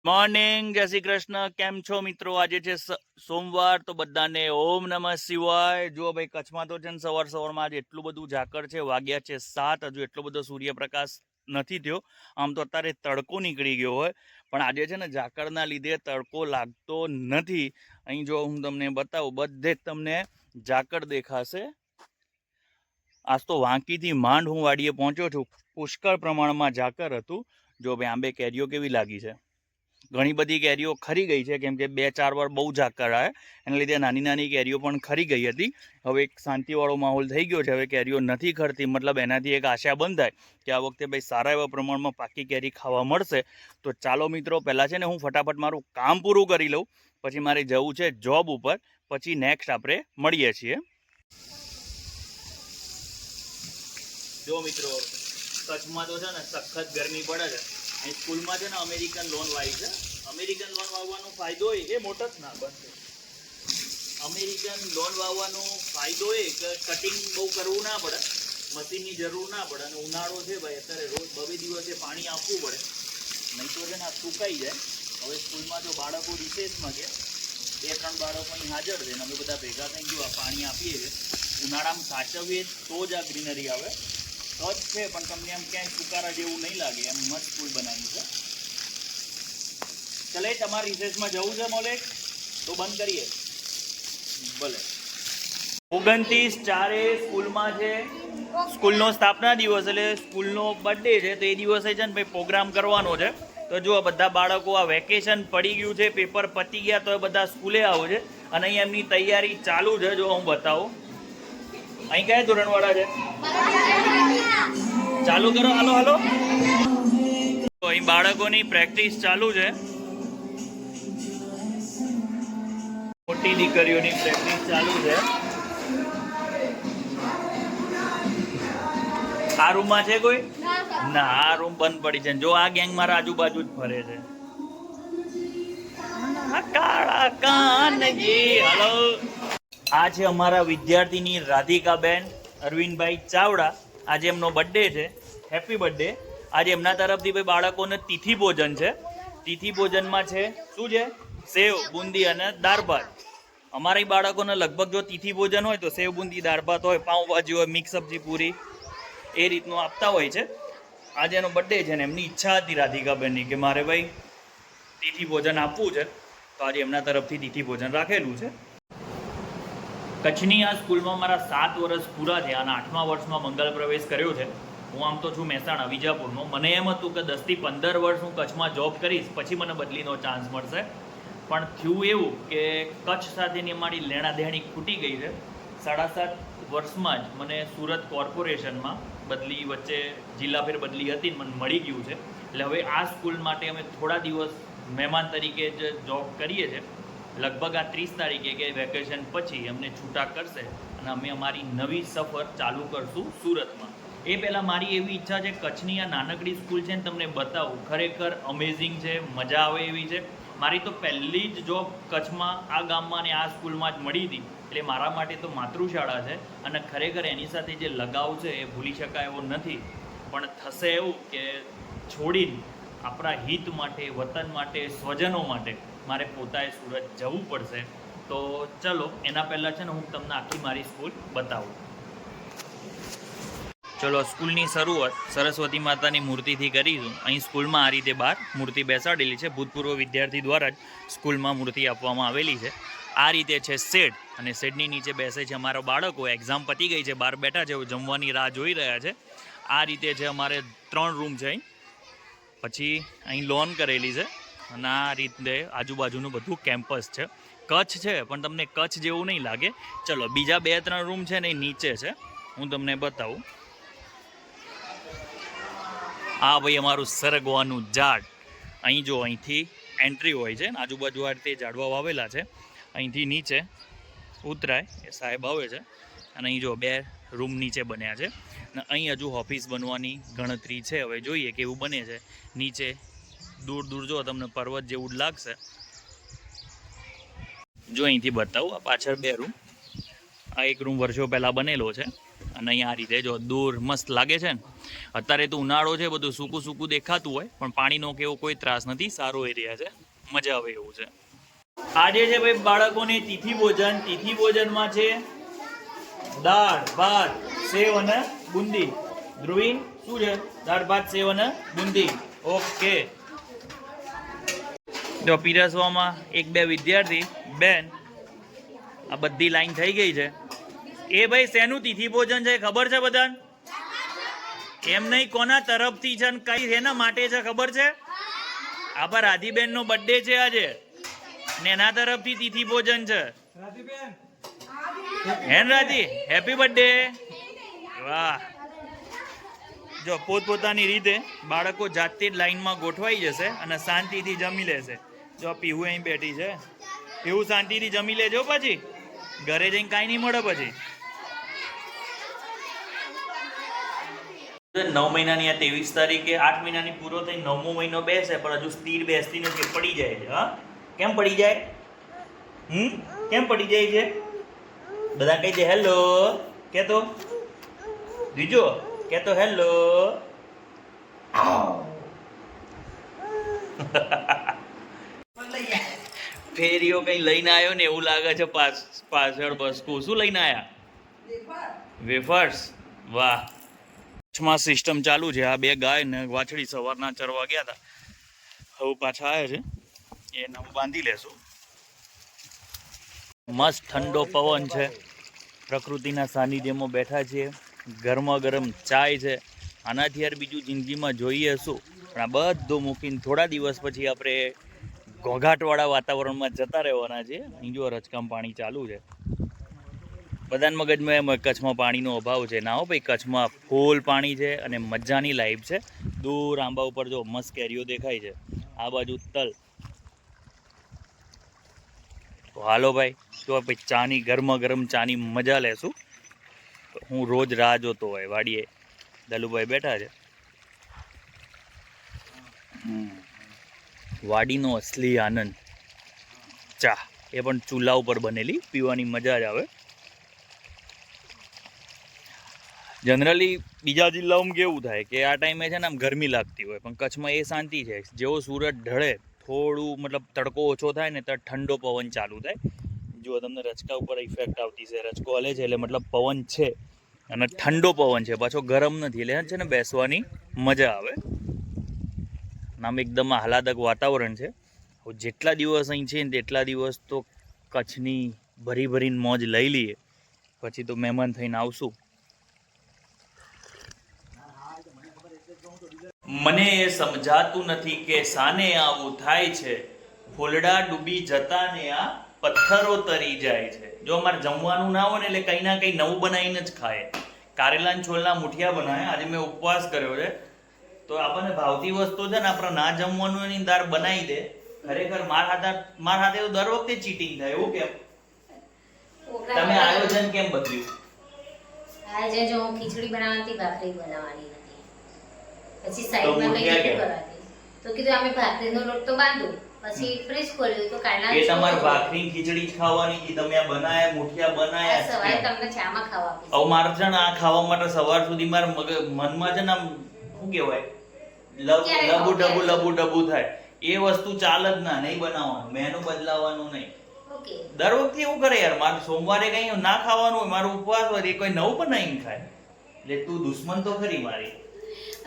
Morning, જય શ્રી કૃષ્ણ. કેમ છો મિત્રો? આજે છે સોમવાર, તો બધાને ઓમ નમઃ શિવાય. જુઓ ભાઈ, કચ્છમાં તો છે ને સવારમાં આજે એટલું બધું ઝાકળ છે. વાગ્યા છે 7, હજુ એટલો બધો સૂર્યપ્રકાશ નથી થયો. આમ તો અત્યારે તડકો નીકળી ગયો હોય, પણ આજે છે ને ઝાકળના લીધે તડકો લાગતો નથી. અહીં જો હું તમને બતાવું, બધે જ તમને ઝાકળ દેખાશે. આજ તો વાંકીથી માંડ હું વાડીએ પહોંચ્યો છું. પુષ્કળ પ્રમાણમાં ઝાકળ હતું. જો ભાઈ, આંબે કેરીઓ કેવી લાગી છે. ઘણી બધી કેરીઓ ખરી ગઈ છે, કેમ કે 2-4 વાર બહુ ઝાકળ આવે, એના લીધે નાની નાની કેરીઓ પણ ખરી ગઈ હતી. હવે એક શાંતિવાળો માહોલ થઈ ગયો છે. હવે કેરીઓ નથી ખરતી, મતલબ એનાથી એક આશા બંધ થાય કે આ વખતે ભાઈ સારા એવા પ્રમાણમાં પાકી કેરી ખાવા મળશે. તો ચાલો મિત્રો, પહેલાં છે ને હું ફટાફટ મારું કામ પૂરું કરી લઉં, પછી મારે જવું છે જોબ ઉપર. પછી નેક્સ્ટ આપણે મળીએ છીએ. જો મિત્રો, કચ્છમાં તો છે ને સખત ગરમી પડે છે. અહીં સ્કૂલમાં છે ને અમેરિકન લોન વાવી છે. અમેરિકન લોન વાવવાનો ફાયદો એ મોટો જ ના બનશે. અમેરિકન લોન વાવવાનો ફાયદો એ કે કટિંગ બહુ કરવું ના પડે, મશીનની જરૂર ના પડે. અને ઉનાળો છે ભાઈ, અત્યારે રોજ 2 દિવસે પાણી આપવું પડે, નહીં તો છે ને આ સુકાઈ જાય. હવે સ્કૂલમાં જો બાળકો રિસેસમાં છે, 2-3 બાળકો અહીં હાજર છે, અમે બધા ભેગા થઈ ગયું આ પાણી આપીએ છીએ. ઉનાળામાં સાચવીએ તો જ આ ગ્રીનરી આવે. કચ્છ છે પણ તમને આમ ક્યાંય સુકારા જેવું નહીં લાગે, એમ મસ્ત સ્કૂલ બનાવી છે. ચલે, તમારે રિસેસમાં જવું છે મોલેક? તો બંધ કરીએ ભલે. 29/4 સ્કૂલમાં છે, સ્કૂલનો સ્થાપના દિવસ એટલે સ્કૂલનો બર્થડે છે. તો એ દિવસે છે ને ભાઈ પ્રોગ્રામ કરવાનો છે. તો જો બધા બાળકો, આ વેકેશન પડી ગયું છે, પેપર પતી ગયા, તો બધા સ્કૂલે આવું છે. અને અહીં એમની તૈયારી ચાલુ છે. જો હું બતાવું, અહીં કયા ધોરણવાળા છે? ચાલુ કરો, હાલો હાલો. અહીં બાળકોની પ્રેક્ટિસ ચાલુ છે. મોટી દીકરીઓની પ્રેક્ટિસ ચાલુ છે. આ રૂમમાં છે કોઈ? ના, આ રૂમ બંધ પડી છે. જો આ ગેંગ મારા આજુબાજુ જ ફરે છે. કાળા કાનજી, હાલો. આ છે અમારા વિદ્યાર્થીની રાધિકાબેન અરવિંદભાઈ ચાવડા. આજે એમનો બર્થડે છે. Happy birthday. આજે એમના તરફથી ભાઈ બાળકોને તિથિ ભોજન છે. તિથિ ભોજનમાં છે શું છે? સેવ, બુંદી અને દાળ ભાત. અમારા બાળકોને લગભગ જો તિથિ ભોજન હોય તો સેવ, બુંદી, દાળ ભાત હોય, પાઉંભાજી હોય, મિક્સ સબ્જી, પૂરી, એ રીતનું આપતા હોય છે. આજે એનો બર્થડે છે ને એમની ઈચ્છા હતી રાધિકાબેનની કે મારે ભાઈ તિથિ ભોજન આપવું છે, તો આજે એમના તરફથી તિથિ ભોજન રાખેલું છે. કચ્છની આ સ્કૂલમાં મારા 7 વર્ષ પૂરા થયા અને 8મા વર્ષમાં મંગલ પ્રવેશ કર્યો છે. હું આમ તો છું મહેસાણા વિજાપુરનો. મને એમ હતું કે 10 થી 15 વર્ષ હું કચ્છમાં જોબ કરીશ, પછી મને બદલીનો ચાન્સ મળશે. પણ થયું એવું કે કચ્છ સાથેની અમારી લેણાદેણી ખૂટી ગઈ છે. 7.5 વર્ષમાં જ મને સુરત કોર્પોરેશનમાં બદલી, વચ્ચે જિલ્લા ફેર બદલી હતી, મને મળી ગયું છે. એટલે હવે આ સ્કૂલ માટે અમે થોડા દિવસ મહેમાન તરીકે જ જોબ કરીએ છીએ. લગભગ આ 30 તારીખે કે વેકેશન પછી અમને છૂટા કરશે અને અમે અમારી નવી સફર ચાલુ કરશું સુરતમાં. એ પહેલાં મારી એવી ઈચ્છા છે, કચ્છની આ નાનકડી સ્કૂલ છે ને તમને બતાવું, ખરેખર અમેઝિંગ છે, મજા આવે એવી છે. મારી તો પહેલી જ જોબ કચ્છમાં આ ગામમાં ને આ સ્કૂલમાં જ મળી હતી, એટલે મારા માટે તો માતૃશાળા છે. અને ખરેખર એની સાથે જે લગાવ છે એ ભૂલી શકાય એવો નથી. પણ થશે એવું કે છોડીને આપણા હિત માટે, વતન માટે, સ્વજનો માટે મારે પોતાએ સુરત જવું પડશે. તો ચલો, એના પહેલાં છે ને હું તમને આખી મારી સ્કૂલ બતાવું. ચલો, સ્કૂલની શરૂઆત સરસ્વતી માતાની મૂર્તિથી કરીશું. અહીં સ્કૂલમાં આ રીતે બહાર મૂર્તિ બેસાડેલી છે. ભૂતપૂર્વ વિદ્યાર્થી દ્વારા જ સ્કૂલમાં મૂર્તિ આપવામાં આવેલી છે. આ રીતે છે શેડ, અને શેડની નીચે બેસે છે અમારા બાળકો. એક્ઝામ પતી ગઈ છે, બહાર બેઠા છે, જમવાની રાહ જોઈ રહ્યા છે. આ રીતે છે અમારે 3 રૂમ છે અહીં. પછી અહીં લોન કરેલી છે અને આ રીતે આજુબાજુનું બધું કેમ્પસ છે. કચ્છ છે પણ તમને કચ્છ જેવું નહીં લાગે. ચલો, બીજા 2-3 રૂમ છે ને એ નીચે છે, હું તમને બતાવું. આ ભાઈ અમારું સરગવાનું ઝાડ. અહીં જો, અહીંથી એન્ટ્રી હોય છે, આજુબાજુ આ રીતે ઝાડવા વાવેલા છે. અહીંથી નીચે ઉતરાય એ સાહેબ આવે છે. અને અહીં જો 2 રૂમ નીચે બન્યા છે. અને અહીં હજુ ઓફિસ બનવાની ગણતરી છે. હવે જોઈએ કેવું બને છે. નીચે દૂર દૂર જો તમને પર્વત જેવું જ લાગશે. જો અહીંથી બતાવું, આ પાછળ 2 રૂમ. આ એક રૂમ વર્ષો પહેલાં બનેલો છે અને અહીંયા આ રીતે જો દૂર મસ્ત લાગે છે ને. અત્યારે તો ઉનાળો છે, બધું સૂકું સૂકું દેખાતું હોય, પણ પાણીનો કે એવો કોઈ ત્રાસ નથી. સારો એરિયા છે, મજા આવે એવું છે. આજે છે ભાઈ બાળકોને તિથિ ભોજન. તિથિ ભોજનમાં છે દાળ ભાત સેવ અને બુંદી. ધ્રુવી શું છે? દાળ ભાત સેવ અને બુંદી. ઓકે. જો પીરસવામાં 1-2 વિદ્યાર્થી બેન આ બધી લાઈન થઈ ગઈ છે. એ ભાઈ શેનું તિથિ ભોજન છે ખબર છે બધાને? એમ નહીં, કોના તરફથી છે ને કઈ શેના માટે છે ખબર છે? આપણા રાધીબેનનો બર્થડે છે આજે ને એના તરફથી તિથિ ભોજન છે. હેન રાધી, હેપી બર્થડે. વાહ. જો પોતપોતાની રીતે બાળકો જાતે જ લાઈનમાં ગોઠવાઈ જશે અને શાંતિથી જમી લેશે. જો પીહુ અહીં બેઠી છે, પીહુ શાંતિથી જમી લેજો, પછી ઘરે જઈને કાંઈ નહીં મળે. પછી 9 મહિનાની આ 23 તારીખે 8 મહિનાની પૂરો થઈ 9મો મહિનો બેસે, પણ હજુ સ્થિર બેસતી નથી, પડી જાય છે. હા, કેમ પડી જાય? કેમ પડી જાય છે? બધા કહી દે હેલો, કેતો બીજો કેતો હેલો. ફેરીઓ કઈ લઈને આવ્યો ને એવું લાગે છે પાછળ બસકું. શું લઈને આવ્યા? વેફર્સ. વાહ. કચ્છમાં સિસ્ટમ ચાલુ છે. આ 2 ગાય ને વાછડી સવારના ચરવા ગયા હતા, હવે પાછા આવ્યા છે, એને હું બાંધી લેશું. મસ્ત ઠંડો પવન છે, પ્રકૃતિના સાનિધ્યમાં બેઠા છીએ, ગરમા ગરમ ચાય છે. આનાથી યાર બીજું જિંદગીમાં જોઈએ શું? પણ આ બધું મૂકીને થોડા દિવસ પછી આપણે ઘોઘાટવાળા વાતાવરણમાં જતા રહેવાના છે. અહીં જો રચકામ પાણી ચાલુ છે. બધાને મગજમાં એમ કચ્છમાં પાણીનો અભાવ છે. ના હો ભાઈ, કચ્છમાં ફૂલ પાણી છે અને મજાની લાઈફ છે. દૂર આંબા ઉપર જો મસ્ત કેરીઓ દેખાય છે, આ બાજુ તલ. તો હાલો ભાઈ, તો ભાઈ ચાની ગરમા ગરમ ચાની મજા લેશું. હું રોજ રાહ જોતો હોય વાડીએ, દલુભાઈ બેઠા છે. વાડીનો અસલી આનંદ ચા, એ પણ ચૂલા ઉપર બનેલી, પીવાની મજા જ આવે. જનરલી બીજા જિલ્લાઓમાં કેવું થાય કે આ ટાઈમે છે ને આમ ગરમી લાગતી હોય, પણ કચ્છમાં એ શાંતિ છે. જેવો સૂરજ ઢળે, થોડું મતલબ તડકો ઓછો થાય ને તો ઠંડો પવન ચાલુ થાય. જો તમને રચકા ઉપર ઇફેક્ટ આવતી છે, રચકો હલે છે એટલે મતલબ પવન છે અને ઠંડો પવન છે, પાછો ગરમ નથી, એટલે છે ને બેસવાની મજા આવે. આમ એકદમ આહલાદક વાતાવરણ છે. જેટલા દિવસ અહીં છે ને તેટલા દિવસ તો કચ્છની ભરીને મોજ લઈ લઈએ, પછી તો મહેમાન થઈને આવશું. મને એ સમજાતું નથી કે સાને આવું થાય છે, ફૂલડા ડૂબી જતા ને આ પથ્થરો તરી જાય છે. જો અમારે જમવાનું ના હોય ને એટલે કંઈ ના કંઈ નવું બનાવીને જ ખાય. કારેલા છોલના મુઠિયા બનાવે. આજે મેં ઉપવાસ કર્યો છે, તો આપણને ભાવતી વસ્તુ છે ને આપણે ના જમવાનું એની દાળ બનાવી દે. ખરેખર માર હાથે તો દર વખતે ચીટિંગ થાય. એવું કેમ? તમે આયોજન કેમ બદલ્યું? આજે જો ખીચડી બનાવવાની, ભાખરી બનાવવાની હતી, પછી સાઈડમાં કઈ કરાતી, તો કીધું અમે ભાખરીનો લોટ તો બાંધો, પછી ફ્રીજ ખોલ્યું તો કાઢના. એ તમાર ભાખરી ખીચડી જ ખાવાની કે તમે આ બનાયા મુઠિયા બનાયા સવારે તમને ચામાં ખાવા આપી. હવે મારે છે ને આ ખાવા માટે સવાર સુધી માર મનમાં છે ને આમ શું કહેવાય લબુ ડબુ થાય. એ વસ્તુ ચાલ જ ના, નહીં બનાવવાનું, મેનુ બદલાવાનું નહીં. દર વખતે એવું કરે યાર. મારે સોમવારે કઈ ના ખાવાનું હોય, મારો ઉપવાસ હોય, એ કોઈ નવું બનાવીને ખાય. એટલે તું દુશ્મન તો ખરી મારી,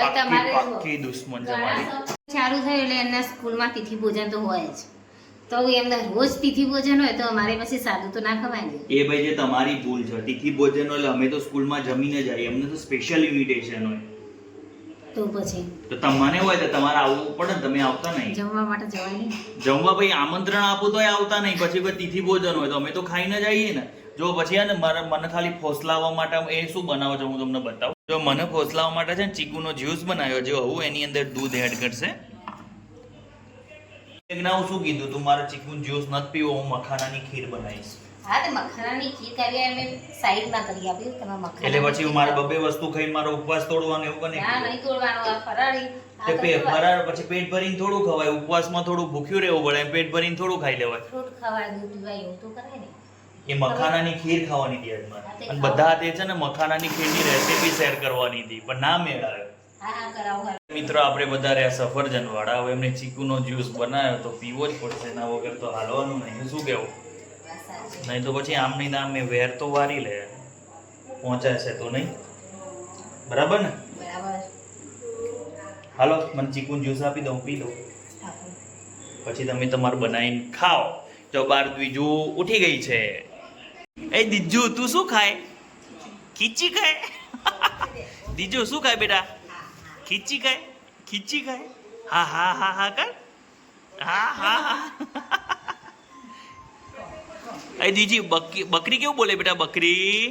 પાક્કી દુશ્મન છે મારી. ચાલુ થયું એટલે એમના સ્કૂલમાં તિથિ ભોજન તો હોય જ, તો એમને રોજ તિથિ ભોજન હોય તો અમારે પછી સાદું તો ના ખવાય ને. એ ભાઈ જે તમારી ભૂલ છે. તિથિ ભોજન હોય એટલે અમે તો સ્કૂલમાં જમીને જઈએ, અમને તો સ્પેશિયલ ઇન્વિટેશન હોય. તો પછી તો તમને હોય તો તમારે આવવું પડે ને, તમે આવતા નહીં. જમવા માટે જવાય નહીં. જમવા ભાઈ આમંત્રણ આપો તોય આવતા નહીં. પછી કોઈ તિથિ ભોજન હોય તો અમે તો ખાઈને જઈએ ને. જો પછી ને મને ખાલી ફોસલાવવા માટે એ શું બનાવો છો હું તમને બતાવું. જો મને ફોસલાવવા માટે છે ને ચીકુનો જ્યુસ બનાવ્યો છે. હું એની અંદર દૂધ એડ કરશે. હું શું કીધું તું મારે ચીકુનો જ્યુસ નથી પીવો, હું મખાનાની ખીર બનાવીશ. હા, તો મખાનાની ખીર કરી અમે સાઈડમાં કરી આપ્યું તમે મખાના. એટલે પછી મારે બબે વસ્તુ ખાઈને મારો ઉપવાસ તોડવાનો એવું કને? ના, નહીં તોડવાનો. આ ફરાળી ફરાળ પછી પેટ ભરીને થોડું ખવાય. ઉપવાસમાં થોડું ભૂખ્યું રહેવું પડે, પેટ ભરીને થોડું ખાઈ લેવાય. ફ્રૂટ ખવાય, દૂધ પીવાય, એવું તો કરાય ને. એ મખાનાની ખીર ખાવાની હતી આજમાં અને બધા તે છે ને મખાનાની ખીરની રેસીપી શેર કરવાની હતી પણ ના મેળ આવ્યો. હા હા કરાવો. મિત્રો આપણે બધા રહ્યા સફરજન વાળા. હવે એમને ચીકુનો જ્યુસ બનાવ્યો તો પીવો જ પડશે, એના વગર તો હાલવાનું નહીં. શું કેવું? નહીં તો પછી આમ નહીં આમ વેર તો વારી લે, પહોંચાશે તો નહીં. બરાબર ને? બરાબર. હાલો મને ચીકુનો જ્યુસ આપી દઉં, પી દઉં, પછી તમે તમારું બનાવીને ખાઓ. તો બાર બીજું ઉઠી ગઈ છે. એ દીજુ તું શું ખાય? ખીચી ખાય? દીજુ શું ખાય બેટા? ખીચી ખાય? ખીચી ખાય? હા હા હા હા કર. હા હા હા. એ દીજી બકરી કેવું બોલે બેટા? બકરી.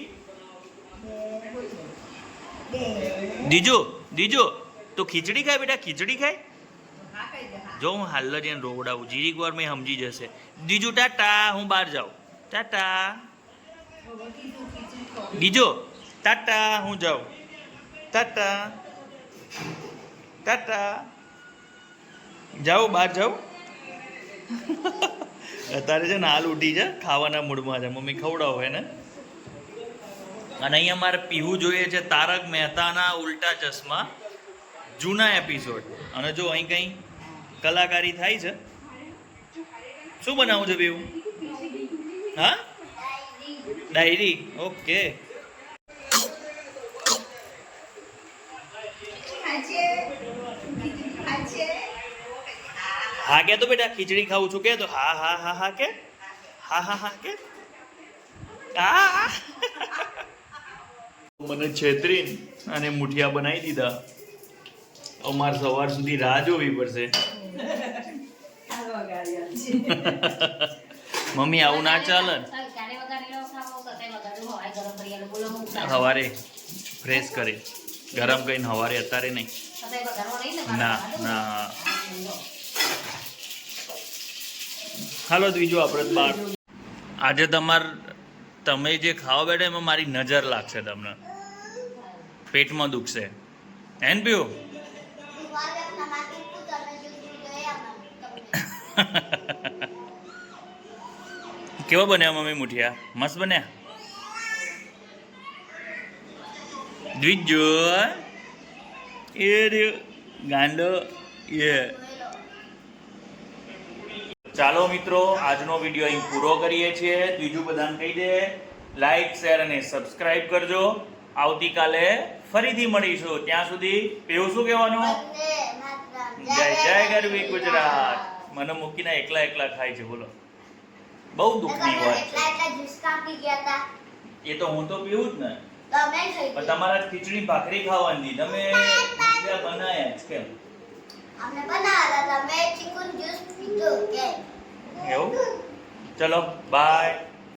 દીજુ દીજુ તું ખીચડી ખાય બેટા? ખીચડી ખાય? જો હું હાલ જ એને રોવડાવું, જીરીક વાર મેં સમજી જશે. દીજુ ટાટા, હું બહાર જાઉં. ટાટા. દીજો ટાટા, હું જાઉં. ટાટા ટાટા. જાઉં, બહાર જાઉં. અત્યારે છે ને હાલ ઉઠી છે, ખાવાના મૂડમાં છે. મમ્મી ખવડાવો એને. અને અહીંયા મારે પીવું જોઈએ છે તારક મહેતાના ઉલ્ટા ચશ્મા જૂના એપિસોડ. અને જો અહીં કંઈ કલાકારી થાય છે. શું બનાવું છે બેવું? હા, ડાયરી. ઓકે. હા કે તો બેટા ખીચડી ખાવું છું કે તો હા હા હા હા કે હા હા હા કે હા. મને છેતરીને અને મુઠિયા બનાવી દીધા. અમારે સવાર સુધી રાહ જોવી પડશે. મમ્મી આવું ના ચાલે. સવારે ફ્રેશ કરી ગરમ કરીને સવારે, અત્યારે નહીં. ના ના. હાલો બીજું આપણે બાર. આજે તમે જે ખાવા બેઠા એમાં મારી નજર લાગશે તમને. પેટમાં દુખશે. એન પીવું? કેવા બન્યા મમ્મી મુઠિયા? મસ્ત બન્યા? દ્વિજો એ ગાંડો એ. ચાલો મિત્રો, આજનો વિડીયો અહીં પૂરો કરીએ છીએ. બીજું બધાને કહી દે લાઈક, શેર અને સબસ્ક્રાઇબ કરજો. આવતીકાલે ફરીથી મળીશું. ત્યાં સુધી પેવું શું કહેવાનું? જય જય ગરવી ગુજરાત. મને મૂકીને એકલા એકલા ખાય છે, બોલો. બહુ દુઃખની વાત છે. એ તો હું તો પીવું જ ને. પણ તમારા ખીચડી ભાખરી ખાવાની, તમે બનાયા જ કેમ? એવું? ચલો બાય.